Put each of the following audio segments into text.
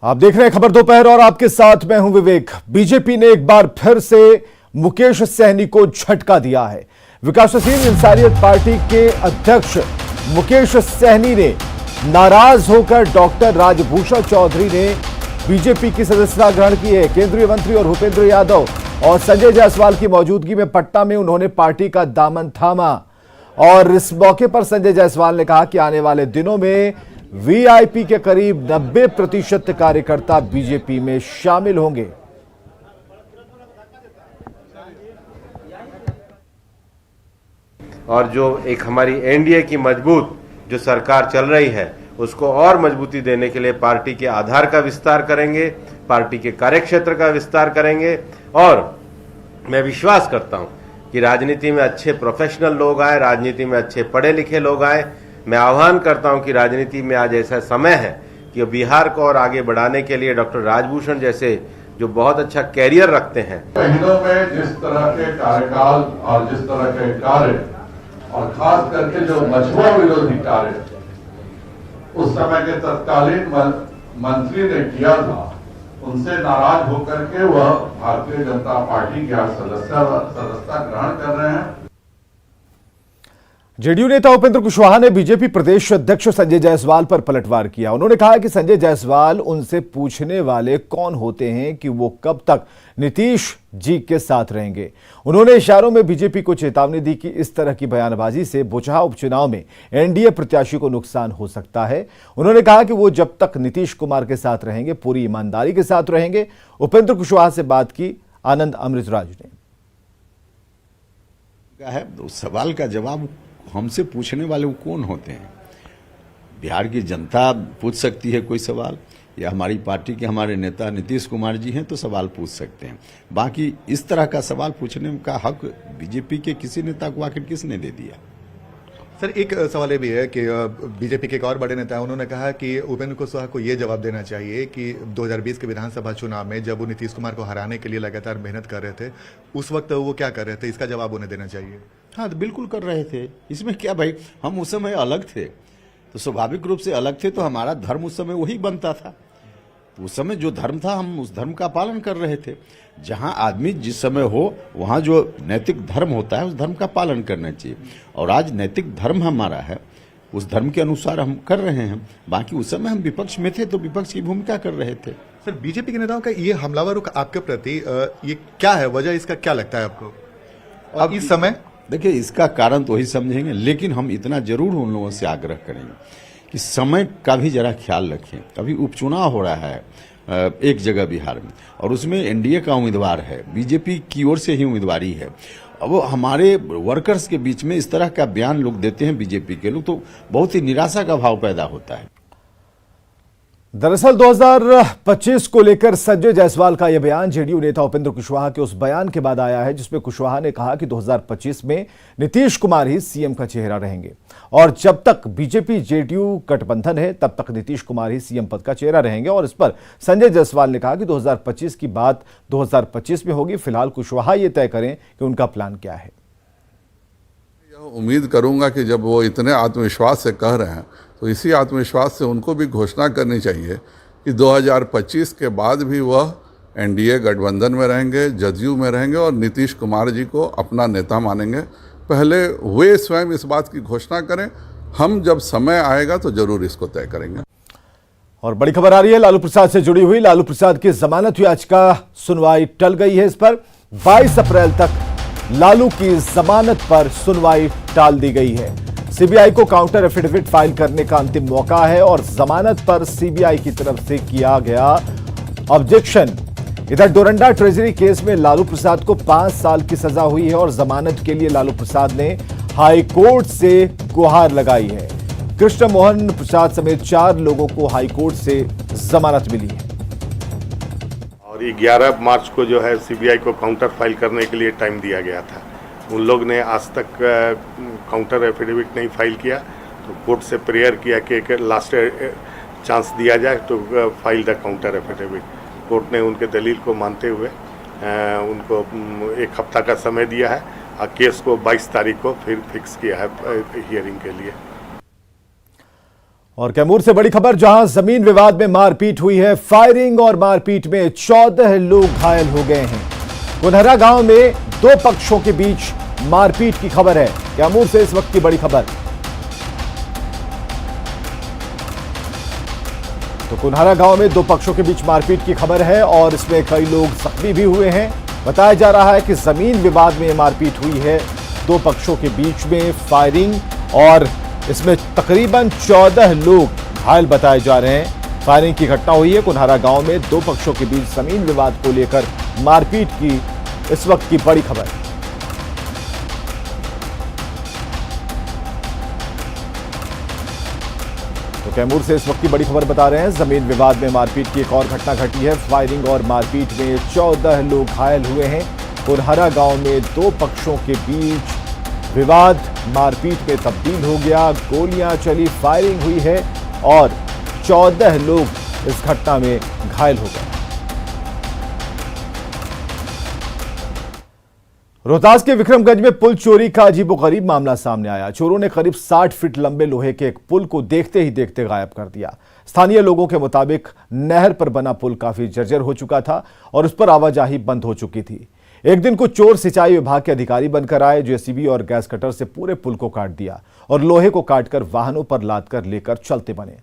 आप देख रहे हैं खबर दोपहर और आपके साथ मैं हूं विवेक। बीजेपी ने एक बार फिर से मुकेश सहनी को झटका दिया है। विकासशील इंसानियत पार्टी के अध्यक्ष मुकेश सहनी ने नाराज होकर डॉक्टर राजभूषण चौधरी ने बीजेपी की सदस्यता ग्रहण की है। केंद्रीय मंत्री और भूपेंद्र यादव और संजय जायसवाल की मौजूदगी में पटना में उन्होंने पार्टी का दामन थामा और इस मौके पर संजय जायसवाल ने कहा कि आने वाले दिनों में वीआईपी के करीब 90% कार्यकर्ता बीजेपी में शामिल होंगे। और जो एक हमारी एनडीए की मजबूत जो सरकार चल रही है उसको और मजबूती देने के लिए पार्टी के आधार का विस्तार करेंगे, पार्टी के कार्यक्षेत्र का विस्तार करेंगे। और मैं विश्वास करता हूं कि राजनीति में अच्छे प्रोफेशनल लोग आए, राजनीति में अच्छे पढ़े लिखे लोग आए। मैं आह्वान करता हूं कि राजनीति में आज ऐसा समय है कि बिहार को और आगे बढ़ाने के लिए डॉक्टर राजभूषण जैसे जो बहुत अच्छा कैरियर रखते हैं। महीनों में जिस तरह के कार्यकाल और जिस तरह के कार्य और खास करके जो मछुआ विरोधी कार्य उस समय के तत्कालीन मंत्री ने किया था, उनसे नाराज होकर के वह भारतीय जनता पार्टी की सदस्यता ग्रहण कर रहे हैं। जेडीयू नेता उपेंद्र कुशवाहा ने बीजेपी प्रदेश अध्यक्ष संजय जायसवाल पर पलटवार किया। उन्होंने कहा कि संजय जायसवाल उनसे पूछने वाले कौन होते हैं कि वो कब तक नीतीश जी के साथ रहेंगे। उन्होंने इशारों में बीजेपी को चेतावनी दी कि इस तरह की बयानबाजी से बुचहा उपचुनाव में एनडीए प्रत्याशी को नुकसान हो सकता है। उन्होंने कहा कि वो जब तक नीतीश कुमार के साथ रहेंगे पूरी ईमानदारी के साथ रहेंगे। उपेंद्र कुशवाहा से बात की आनंद अमृतराज ने। उस सवाल का जवाब हमसे पूछने वाले वो कौन होते हैं? बिहार की जनता पूछ सकती है कोई सवाल, या हमारी पार्टी के हमारे नेता नीतीश कुमार जी हैं तो सवाल पूछ सकते हैं। बाकी इस तरह का सवाल पूछने का हक बीजेपी के किसी नेता को आखिर किसने दे दिया? सर, एक सवाल ये भी है कि बीजेपी के एक और बड़े नेता उन्होंने कहा कि उपेंद्र कुशवाहा को ये जवाब देना चाहिए कि 2020 के विधानसभा चुनाव में जब वो नीतीश कुमार को हराने के लिए लगातार मेहनत कर रहे थे, उस वक्त वो क्या कर रहे थे, इसका जवाब उन्हें देना चाहिए। हाँ, तो बिल्कुल कर रहे थे। इसमें क्या भाई, हम उस समय अलग थे तो स्वाभाविक रूप से अलग थे, तो हमारा धर्म उस समय वही बनता था। तो उस समय जो धर्म था हम उस धर्म का पालन कर रहे थे। जहां आदमी जिस समय हो वहां जो नैतिक धर्म होता है उस धर्म का पालन करना चाहिए। और आज नैतिक धर्म हमारा है, उस धर्म के अनुसार हम कर रहे हैं। बाकी उस समय हम विपक्ष में थे तो विपक्ष की भूमिका कर रहे थे। सर, बीजेपी के नेताओं का ये हमलावर रुख आपके प्रति ये क्या है, वजह इसका क्या लगता है आपको? अब इस समय देखिए, इसका कारण तो वही समझेंगे, लेकिन हम इतना जरूर उन लोगों से आग्रह करेंगे कि समय का भी जरा ख्याल रखें। अभी उपचुनाव हो रहा है एक जगह बिहार में, और उसमें एनडीए का उम्मीदवार है, बीजेपी की ओर से ही उम्मीदवारी है। अब हमारे वर्कर्स के बीच में इस तरह का बयान लोग देते हैं बीजेपी के लोग, तो बहुत ही निराशा का भाव पैदा होता है। दरअसल 2025 को लेकर संजय जायसवाल का यह बयान जेडीयू नेता उपेंद्र कुशवाहा के उस बयान के बाद आया है जिसमें कुशवाहा ने कहा कि 2025 में नीतीश कुमार ही सीएम का चेहरा रहेंगे और जब तक बीजेपी जेडीयू गठबंधन है तब तक नीतीश कुमार ही सीएम पद का चेहरा रहेंगे। और इस पर संजय जायसवाल ने कहा कि 2025 की बात 2025 में होगी, फिलहाल कुशवाहा ये तय करें कि उनका प्लान क्या है। उम्मीद करूंगा कि जब वो इतने आत्मविश्वास से कह रहे हैं तो इसी आत्मविश्वास से उनको भी घोषणा करनी चाहिए कि 2025 के बाद भी वह एनडीए गठबंधन में रहेंगे, जदयू में रहेंगे और नीतीश कुमार जी को अपना नेता मानेंगे। पहले वे स्वयं इस बात की घोषणा करें, हम जब समय आएगा तो जरूर इसको तय करेंगे। और बड़ी खबर आ रही है लालू प्रसाद से जुड़ी हुई। लालू प्रसाद की जमानत याचिका सुनवाई टल गई है। इस पर 22 अप्रैल तक लालू की जमानत पर सुनवाई टाल दी गई है। सीबीआई को काउंटर एफिडेविट फाइल करने का अंतिम मौका है और जमानत पर सीबीआई की तरफ से किया गया ऑब्जेक्शन। इधर डोरंडा ट्रेजरी केस में लालू प्रसाद को 5 साल की सजा हुई है और जमानत के लिए लालू प्रसाद ने हाई कोर्ट से गुहार लगाई है। कृष्ण मोहन प्रसाद समेत 4 लोगों को हाई कोर्ट से जमानत मिली है। और 11 मार्च को जो है सीबीआई को काउंटर फाइल करने के लिए टाइम दिया गया था। उन लोग ने आज तक काउंटर एफिडेविट नहीं फाइल किया, तो कोर्ट से प्रेयर किया कि एक लास्ट चांस दिया जाए तो file the counter affidavit. Court ने उनके दलील को मानते हुए उनको 1 हफ्ता का समय दिया है और केस को 22 तारीख को फिर फिक्स किया है हियरिंग के लिए। और कैमूर से बड़ी खबर, जहां जमीन विवाद में मारपीट हुई है। फायरिंग और मारपीट में 14 लोग घायल हो गए हैं। कुनहरा गांव में दो पक्षों के बीच मारपीट की खबर है। कैमूर से इस वक्त की बड़ी खबर। तो कुनहरा गांव में दो पक्षों के बीच मारपीट की खबर है और इसमें कई लोग जख्मी भी हुए हैं। बताया जा रहा है कि जमीन विवाद में मारपीट हुई है, दो पक्षों के बीच में फायरिंग, और इसमें तकरीबन 14 लोग घायल बताए जा रहे हैं। फायरिंग की घटना हुई है कुनहरा गांव में, दो पक्षों के बीच जमीन विवाद को लेकर मारपीट की इस वक्त की बड़ी खबर। तो कैमूर से इस वक्त की बड़ी खबर बता रहे हैं। जमीन विवाद में मारपीट की एक और घटना घटी है। फायरिंग और मारपीट में 14 लोग घायल हुए हैं। कुनहरा गांव में दो पक्षों के बीच विवाद मारपीट में तब्दील हो गया। गोलियां चली, फायरिंग हुई है और 14 लोग इस घटना में घायल हो गए। रोहतास के विक्रमगंज में पुल चोरी का अजीबोगरीब मामला सामने आया। चोरों ने करीब 60 फीट लंबे लोहे के एक पुल को देखते ही देखते गायब कर दिया। स्थानीय लोगों के मुताबिक नहर पर बना पुल काफी जर्जर हो चुका था और उस पर आवाजाही बंद हो चुकी थी। एक दिन को चोर सिंचाई विभाग के अधिकारी बनकर आए, जेसीबी और गैस कटर से पूरे पुल को काट दिया और लोहे को काटकर वाहनों पर लाद कर लेकर चलते बने।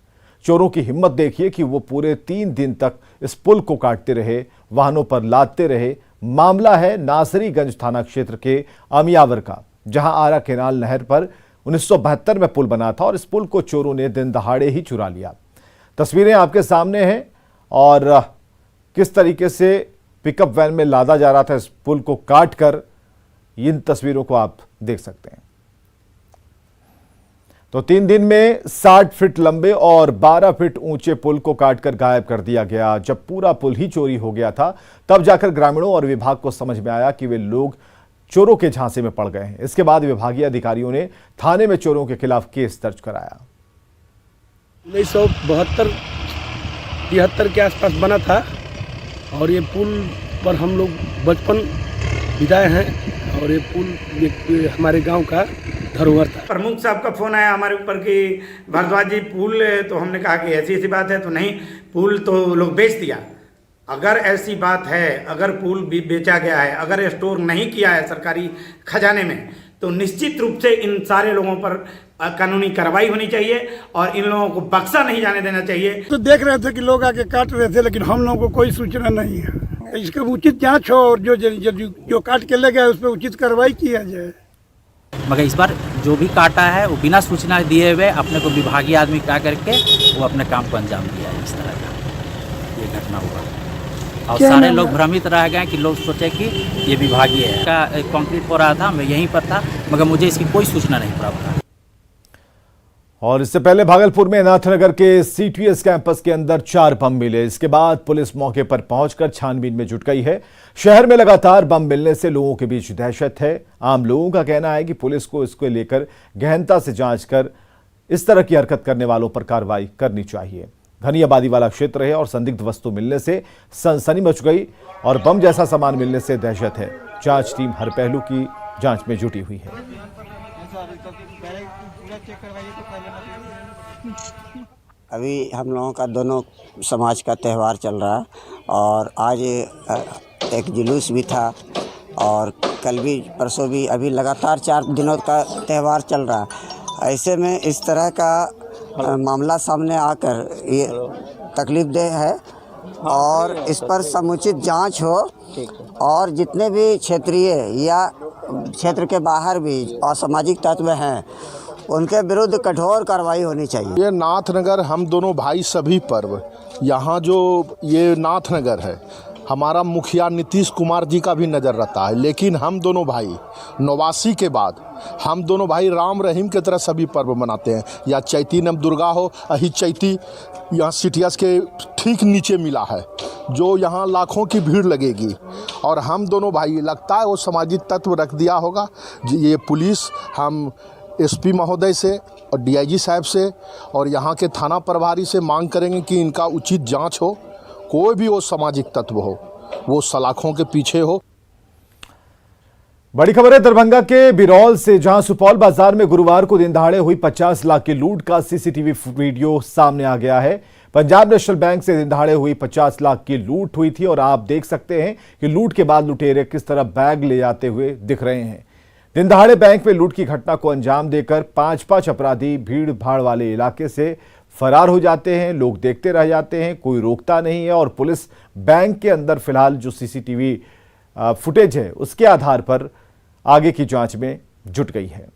चोरों की हिम्मत देखिए कि वो पूरे 3 दिन तक इस पुल को काटते रहे, वाहनों पर लादते रहे। मामला है नासरीगंज थाना क्षेत्र के अमियावर का, जहां आरा केनाल नहर पर 1972 में पुल बना था और इस पुल को चोरों ने दिन दहाड़े ही चुरा लिया। तस्वीरें आपके सामने हैं और किस तरीके से पिकअप वैन में लादा जा रहा था इस पुल को काटकर, इन तस्वीरों को आप देख सकते हैं। तो 3 दिन में 60 फीट लंबे और 12 फीट ऊंचे पुल को काटकर गायब कर दिया गया। जब पूरा पुल ही चोरी हो गया था, तब जाकर ग्रामीणों और विभाग को समझ में आया कि वे लोग चोरों के झांसे में पड़ गए हैं। इसके बाद विभागीय अधिकारियों ने थाने में चोरों के खिलाफ केस दर्ज कराया। 1972-73 के आसपास बना था और ये पुल पर हम लोग बचपन बिताए हैं और ये पुल हमारे गांव का धरोहर था। प्रमुख साहब का फोन आया हमारे ऊपर कि भारद्वाज जी पुल, तो हमने कहा कि ऐसी ऐसी बात है, तो नहीं, पुल तो लोग बेच दिया। अगर ऐसी बात है, अगर पुल भी बेचा गया है, अगर स्टोर नहीं किया है सरकारी खजाने में, तो निश्चित रूप से इन सारे लोगों पर कानूनी कार्रवाई होनी चाहिए और इन लोगों को बख्शा नहीं जाने देना चाहिए। तो देख रहे थे कि लोग आके काट रहे थे, लेकिन हम लोगों को कोई सूचना नहीं है। इसका उचित जांच हो और जो काट के ले गया उस पर उचित कार्रवाई किया जाए। मगर इस बार जो भी काटा है वो बिना सूचना दिए हुए अपने को विभागीय आदमी क्या करके वो अपने काम को अंजाम दिया है। इस तरह का ये घटना हुआ और सारे लोग भ्रमित रह गए कि लोग सोचे कि ये विभागीय है। कंक्रीट हो रहा था, मैं यहीं पर था, मगर मुझे इसकी कोई सूचना नहीं प्राप्त हुई। और इससे पहले भागलपुर में नाथनगर के सीटीएस कैंपस के अंदर 4 बम मिले। इसके बाद पुलिस मौके पर पहुंचकर छानबीन में जुट गई है। शहर में लगातार बम मिलने से लोगों के बीच दहशत है। आम लोगों का कहना है कि पुलिस को इसको लेकर गहनता से जांच कर इस तरह की हरकत करने वालों पर कार्रवाई करनी चाहिए। घनी आबादी वाला क्षेत्र है और संदिग्ध वस्तु मिलने से सनसनी मच गई और बम जैसा सामान मिलने से दहशत है। जांच टीम हर पहलू की जांच में जुटी हुई है। अभी हम लोगों का दोनों समाज का त्यौहार चल रहा है और आज एक जुलूस भी था और कल भी परसों भी, अभी लगातार 4 दिनों का त्यौहार चल रहा है। ऐसे में इस तरह का मामला सामने आकर ये तकलीफदेह है और इस पर समुचित जांच हो और जितने भी क्षेत्रीय या क्षेत्र के बाहर भी असामाजिक तत्व हैं उनके विरुद्ध कठोर कार्रवाई होनी चाहिए। ये नाथनगर हम दोनों भाई सभी पर्व, यहाँ जो ये नाथनगर है हमारा मुखिया नीतीश कुमार जी का भी नज़र रहता है, लेकिन हम दोनों भाई 89 के बाद हम दोनों भाई राम रहीम की तरह सभी पर्व मनाते हैं। या चैती नव दुर्गा हो, अही चैती यहाँ सीटीएस के ठीक नीचे मिला है, जो यहाँ लाखों की भीड़ लगेगी और हम दोनों भाई, लगता है वो सामाजिक तत्व रख दिया होगा। ये पुलिस, हम एसपी महोदय से और डीआईजी साहब से और यहाँ के थाना प्रभारी से मांग करेंगे कि इनका उचित जांच हो। कोई भी वो सामाजिक तत्व हो, वो सलाखों के पीछे हो। बड़ी खबर है दरभंगा के बिरौल से, जहां सुपौल बाजार में गुरुवार को दिन दहाड़े हुई 50 लाख की लूट का सीसीटीवी वीडियो सामने आ गया है। पंजाब नेशनल बैंक से दिन दहाड़े हुई 50 लाख की लूट हुई थी और आप देख सकते हैं कि लूट के बाद लुटेरे किस तरह बैग ले जाते हुए दिख रहे हैं। दिन दहाड़े बैंक में लूट की घटना को अंजाम देकर 5-5 अपराधी भीड़ भाड़ वाले इलाके से फरार हो जाते हैं। लोग देखते रह जाते हैं, कोई रोकता नहीं है और पुलिस बैंक के अंदर फिलहाल जो सीसीटीवी फुटेज है उसके आधार पर आगे की जांच में जुट गई है।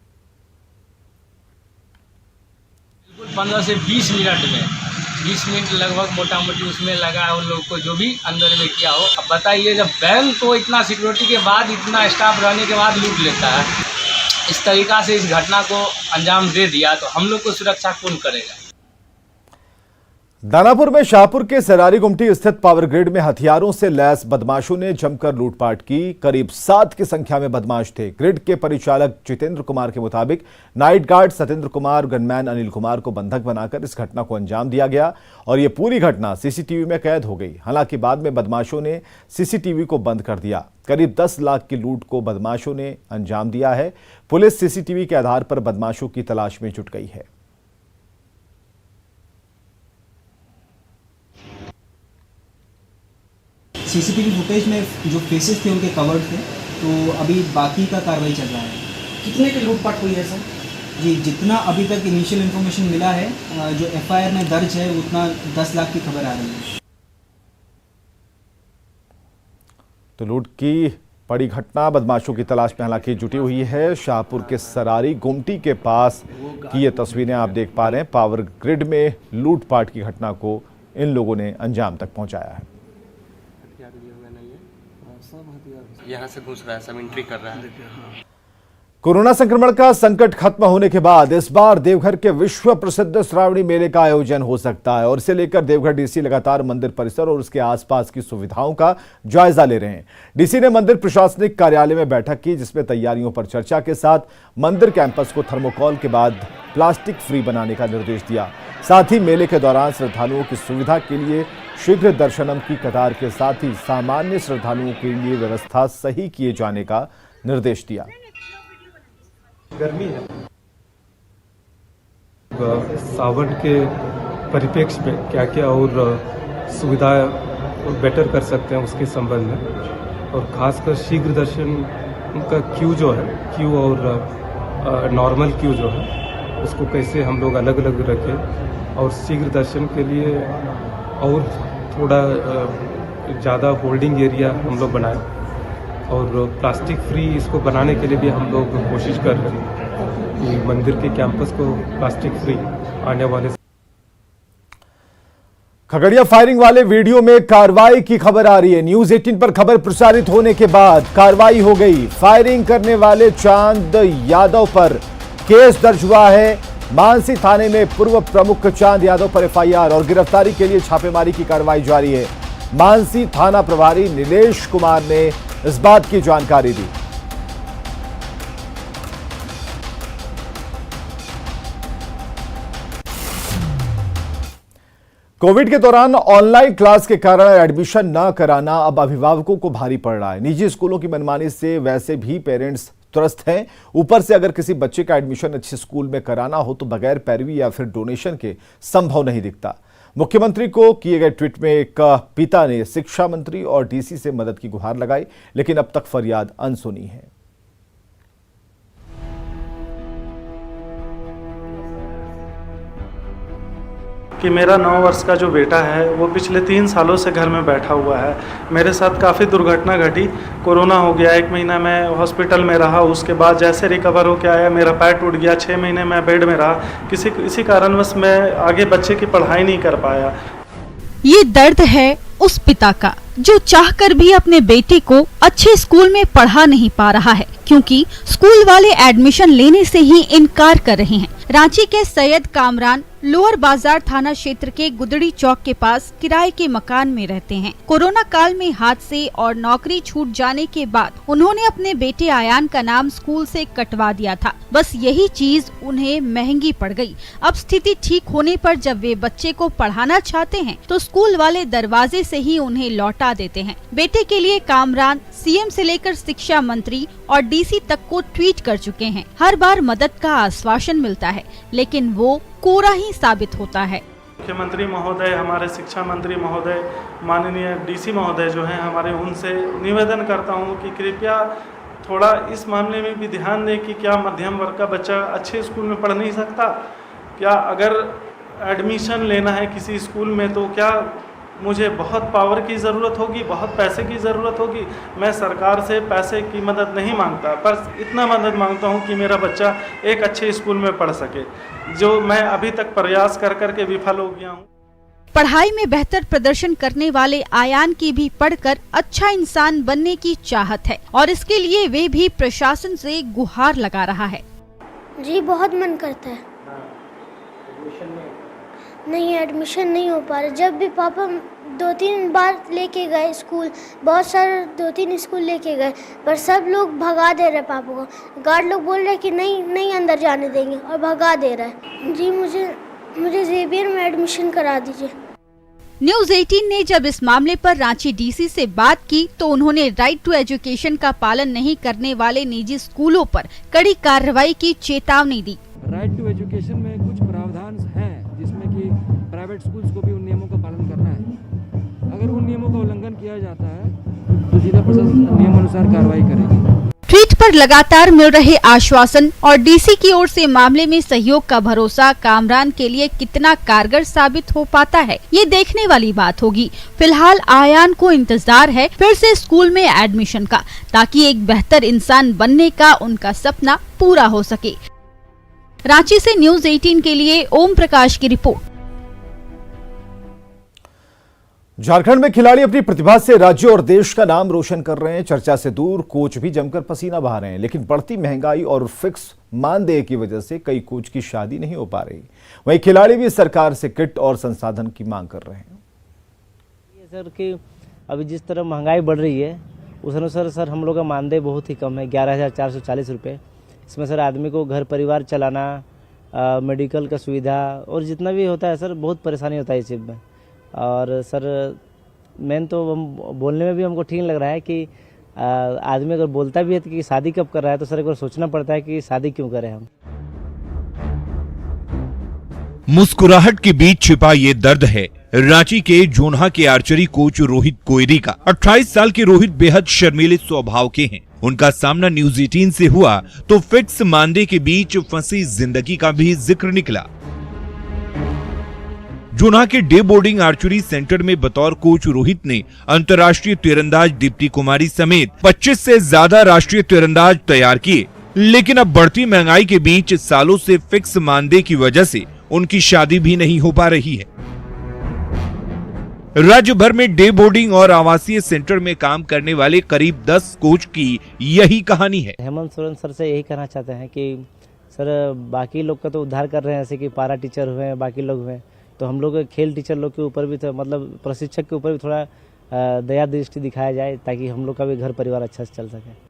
15 से 20 मिनट में 20 मिनट लगभग मोटा मोटी उसमें लगा है उन लोग को, जो भी अंदर में किया हो। अब बताइए, जब बैंक को इतना सिक्योरिटी के बाद, इतना स्टाफ रहने के बाद लूट लेता है, इस तरीका से इस घटना को अंजाम दे दिया, तो हम लोग को सुरक्षा कौन करेगा। दानापुर में शाहपुर के सरारी गुमटी स्थित पावर ग्रिड में हथियारों से लैस बदमाशों ने जमकर लूटपाट की। करीब 7 की संख्या में बदमाश थे। ग्रिड के परिचालक जितेंद्र कुमार के मुताबिक night guard Satyendra Kumar, gunman Anil Kumar को बंधक बनाकर इस घटना को अंजाम दिया गया और ये पूरी घटना सीसीटीवी में कैद हो गई। हालांकि बाद में बदमाशों ने सीसीटीवी को बंद कर दिया। करीब 10 लाख की लूट को बदमाशों ने अंजाम दिया है। पुलिस सीसीटीवी के आधार पर बदमाशों की तलाश में जुट गई है। सीसीटीवी फुटेज में जो फेसेस थे उनके कवर्ड थे, तो अभी बाकी का कार्रवाई चल रहा है। कितने की लूटपाट हुई है सर? जी, जितना अभी तक इनिशियल इन्फॉर्मेशन मिला है, जो एफआईआर में दर्ज है, उतना 10 लाख की खबर आ रही है। तो लूट की बड़ी घटना बदमाशों की तलाश में हालांकि जुटी हुई है। शाहपुर के सरारी गुमटी के पास की ये तस्वीरें आप देख पा रहे हैं। पावर ग्रिड में लूटपाट की घटना को इन लोगों ने अंजाम तक पहुंचाया है। यहाँ से घुस रहा है, सब एंट्री कर रहा है। कोरोना संक्रमण का संकट खत्म होने के बाद इस बार देवघर के विश्व प्रसिद्ध श्रावणी मेले का आयोजन हो सकता है और इसे लेकर देवघर डीसी लगातार मंदिर परिसर और उसके आसपास की सुविधाओं का जायजा ले रहे हैं। डीसी ने मंदिर प्रशासनिक कार्यालय में बैठक की, जिसमें तैयारियों पर चर्चा के साथ मंदिर कैंपस को थर्मोकॉल के बाद प्लास्टिक फ्री बनाने का निर्देश दिया। साथ ही मेले के दौरान श्रद्धालुओं की सुविधा के लिए शीघ्र दर्शनम की कतार के साथ ही सामान्य श्रद्धालुओं के लिए व्यवस्था सही किए जाने का निर्देश दिया। गर्मी है, सावन के परिप्रेक्ष्य में क्या क्या और सुविधा बेटर कर सकते हैं उसके संबंध में, और खासकर शीघ्र दर्शन का क्यू जो है, क्यू और नॉर्मल क्यू जो है, उसको कैसे हम लोग अलग अलग रखें और शीघ्र दर्शन के लिए और थोड़ा ज़्यादा होल्डिंग एरिया हम लोग बनाएं और प्लास्टिक फ्री इसको बनाने के लिए भी हम लोग कोशिश कर रहे हैं कि मंदिर के कैंपस को प्लास्टिक फ्री आने वाले। खगड़िया फायरिंग वाले वीडियो में कार्रवाई की खबर आ रही है। न्यूज 18 पर खबर प्रसारित होने के बाद कार्रवाई हो गई। फायरिंग करने वाले चांद यादव पर केस दर्ज हुआ है। मानसी थाने में पूर्व प्रमुख चांद यादव पर एफआईआर और गिरफ्तारी के लिए छापेमारी की कार्रवाई जारी है। मानसी थाना प्रभारी नीलेश कुमार ने इस बात की जानकारी दी। कोविड के दौरान ऑनलाइन क्लास के कारण एडमिशन न कराना अब अभिभावकों को भारी पड़ रहा है। निजी स्कूलों की मनमानी से वैसे भी पेरेंट्स त्रस्त हैं, ऊपर से अगर किसी बच्चे का एडमिशन अच्छे स्कूल में कराना हो तो बगैर पैरवी या फिर डोनेशन के संभव नहीं दिखता। मुख्यमंत्री को किए गए ट्वीट में एक पिता ने शिक्षा मंत्री और डीसी से मदद की गुहार लगाई, लेकिन अब तक फरियाद अनसुनी है। कि मेरा 9 वर्ष का जो बेटा है वो पिछले 3 सालों से घर में बैठा हुआ है। मेरे साथ काफ़ी दुर्घटना घटी, कोरोना हो गया, 1 महीना मैं हॉस्पिटल में रहा, उसके बाद जैसे रिकवर होकर आया मेरा पैर टूट गया, 6 महीने मैं बेड में रहा। इसी कारणवश मैं आगे बच्चे की पढ़ाई नहीं कर पाया। ये दर्द है उस पिता का जो चाहकर भी अपने बेटे को अच्छे स्कूल में पढ़ा नहीं पा रहा है, क्योंकि स्कूल वाले एडमिशन लेने से ही इनकार कर रहे हैं। रांची के सैयद कामरान लोअर बाजार थाना क्षेत्र के गुदड़ी चौक के पास किराए के मकान में रहते हैं। कोरोना काल में हादसे और नौकरी छूट जाने के बाद उन्होंने अपने बेटे आयान का नाम स्कूल से कटवा दिया था। बस यही चीज उन्हें महंगी पड़ गई। अब स्थिति ठीक होने पर जब वे बच्चे को पढ़ाना चाहते हैं तो स्कूल वाले दरवाजे से ही उन्हें लौटा देते हैं। बेटे के लिए कामरान सीएम से लेकर शिक्षा मंत्री और डीसी तक को ट्वीट कर चुके हैं। हर बार मदद का आश्वासन मिलता है, लेकिन वो कोरा ही साबित होता है। मुख्यमंत्री महोदय, हमारे शिक्षा मंत्री महोदय, माननीय डीसी महोदय जो हैं हमारे, उनसे निवेदन करता हूं कि कृपया थोड़ा इस मामले में भी ध्यान दें कि क्या मध्यम वर्ग का बच्चा अच्छे स्कूल में पढ़ नहीं सकता? क्या अगर एडमिशन लेना है किसी स्कूल में तो क्या मुझे बहुत पावर की ज़रूरत होगी, बहुत पैसे की ज़रूरत होगी? मैं सरकार से पैसे की मदद नहीं मांगता, पर इतना मदद मांगता हूं कि मेरा बच्चा एक अच्छे स्कूल में पढ़ सके, जो मैं अभी तक प्रयास कर करके विफल हो गया हूं। पढ़ाई में बेहतर प्रदर्शन करने वाले आयान की भी पढ़कर अच्छा इंसान बनने की चाहत है और इसके लिए वे भी प्रशासन से गुहार लगा रहा है। जी बहुत मन करता है। नहीं, एडमिशन नहीं हो पा रहा। जब भी पापा 2-3 बार लेके गए स्कूल, बहुत सारे 2-3 स्कूल लेके गए, पर सब लोग भगा दे रहे पापा को। गार्ड लोग बोल रहे कि नहीं अंदर जाने देंगे और भगा दे रहा है। जी मुझे जेवियर में एडमिशन करा दीजिए। न्यूज़ 18 ने जब इस मामले पर रांची डीसी से बात की तो उन्होंने राइट टू एजुकेशन का पालन नहीं करने वाले निजी स्कूलों पर कड़ी कार्रवाई की चेतावनी दी। राइट टू एजुकेशन में कुछ प्रावधान हैं जिसमें कि प्राइवेट स्कूल्स को भी उन नियमों का पालन करना है। अगर उन नियमों का उल्लंघन किया जाता है तो जिला प्रशासन नियम अनुसार कार्रवाई करेगी। ट्वीट पर लगातार मिल रहे आश्वासन और डीसी की ओर से मामले में सहयोग का भरोसा कामरान के लिए कितना कारगर साबित हो पाता है, ये देखने वाली बात होगी। फिलहाल आयान को इंतजार है फिर से स्कूल में एडमिशन का, ताकि एक बेहतर इंसान बनने का उनका सपना पूरा हो सके। रांची से न्यूज़ 18 के लिए ओम प्रकाश की रिपोर्ट। झारखंड में खिलाड़ी अपनी प्रतिभा से राज्य और देश का नाम रोशन कर रहे हैं। चर्चा से दूर कोच भी जमकर पसीना बहा रहे हैं, लेकिन बढ़ती महंगाई और फिक्स मानदेय की वजह से कई कोच की शादी नहीं हो पा रही। वहीं खिलाड़ी भी सरकार से किट और संसाधन की मांग कर रहे हैं। सर कि अभी जिस तरह महंगाई बढ़ रही है उस अनुसार सर हम लोग का मानदेय बहुत ही कम है, 11,440 रुपये। इसमें सर आदमी को घर परिवार चलाना, मेडिकल का सुविधा और जितना भी होता है सर बहुत परेशानी होता है इस चीज़ में। और सर मेन तो हम बोलने में भी हमको ठीक लग रहा है कि आदमी अगर बोलता भी है कि शादी कब कर रहा है तो सर एक बार सोचना पड़ता है कि शादी क्यों करें हम। मुस्कुराहट के बीच छिपा ये दर्द है रांची के जोन्हा के आर्चरी कोच रोहित कोयरी का। 28 साल के रोहित बेहद शर्मीले स्वभाव के हैं। उनका सामना न्यूज़ 18 से हुआ तो फिक्स मानदेय के बीच फंसी जिंदगी का भी जिक्र निकला। जोन्हा के डे बोर्डिंग आर्चरी सेंटर में बतौर कोच रोहित ने अंतर्राष्ट्रीय तीरंदाज दीप्ति कुमारी समेत 25 से ज्यादा राष्ट्रीय तीरंदाज तैयार किए, लेकिन अब बढ़ती महंगाई के बीच सालों से फिक्स मानदेय की वजह से उनकी शादी भी नहीं हो पा रही है। राज्य भर में डे बोर्डिंग और आवासीय सेंटर में काम करने वाले करीब 10 कोच की यही कहानी है। हेमंत सोरेन सर से यही कहना चाहते हैं कि सर बाकी लोग का तो उद्धार कर रहे हैं, जैसे कि पारा टीचर हुए, बाकी लोग हुए, तो हम लोग खेल टीचर लोग के ऊपर भी तो मतलब प्रशिक्षक के ऊपर भी थोड़ा दया दृष्टि दिखाया जाए ताकि हम लोग का भी घर परिवार अच्छा से चल सके।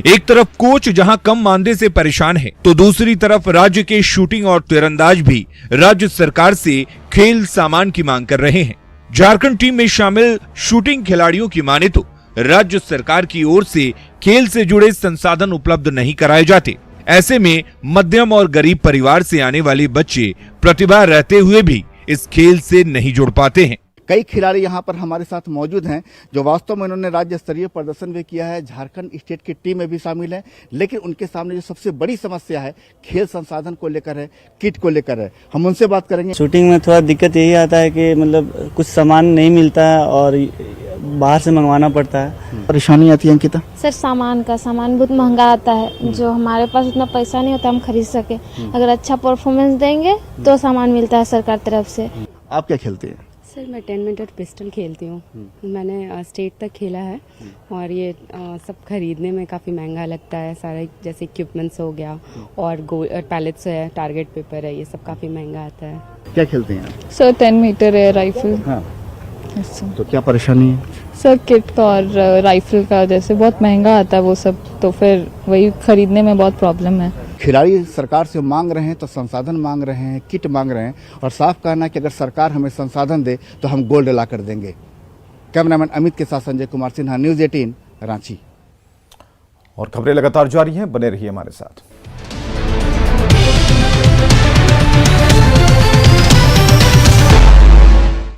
एक तरफ कोच जहां कम मानदेय से परेशान है तो दूसरी तरफ राज्य के शूटिंग और तीरंदाज भी राज्य सरकार से खेल सामान की मांग कर रहे हैं। झारखंड टीम में शामिल शूटिंग खिलाड़ियों की माने तो राज्य सरकार की ओर से खेल से जुड़े संसाधन उपलब्ध नहीं कराए जाते। ऐसे में मध्यम और गरीब परिवार से आने वाले बच्चे प्रतिभा रहते हुए भी इस खेल से नहीं जुड़ पाते हैं। कई खिलाड़ी यहाँ पर हमारे साथ मौजूद हैं जो वास्तव में उन्होंने राज्य स्तरीय प्रदर्शन भी किया है, झारखंड स्टेट की टीम में भी शामिल है, लेकिन उनके सामने जो सबसे बड़ी समस्या है खेल संसाधन को लेकर है, किट को लेकर है। हम उनसे बात करेंगे। शूटिंग में थोड़ा दिक्कत यही आता है कि मतलब कुछ सामान नहीं मिलता है और बाहर से मंगवाना पड़ता है। परेशानी आती है अंकिता? सर सामान बहुत महंगा आता है, जो हमारे पास उतना पैसा नहीं होता हम खरीद सके। अगर अच्छा परफॉर्मेंस देंगे तो सामान मिलता है सरकार तरफ से। आप क्या खेलते हैं? सर मैं 10 मीटर पिस्टल खेलती हूँ। मैंने स्टेट तक खेला है और ये सब खरीदने में काफ़ी महंगा लगता है। सारे जैसे इक्विपमेंट्स हो गया और पैलेट्स है, टारगेट पेपर है, ये सब काफ़ी महंगा आता है। क्या खेलते हैं आप? सर 10 मीटर है राइफल। हाँ। तो क्या परेशानी है? सर किट और राइफल का जैसे बहुत महंगा आता है वो सब, तो फिर वही खरीदने में बहुत प्रॉब्लम है। खिलाड़ी सरकार से मांग रहे हैं तो संसाधन मांग रहे हैं, किट मांग रहे हैं और साफ कहना है कि अगर सरकार हमें संसाधन दे तो हम गोल्ड ला कर देंगे। कैमरामैन अमित के साथ संजय कुमार सिन्हा, न्यूज़ 18 रांची। और खबरें लगातार जारी हैं, बने रहिए हमारे साथ।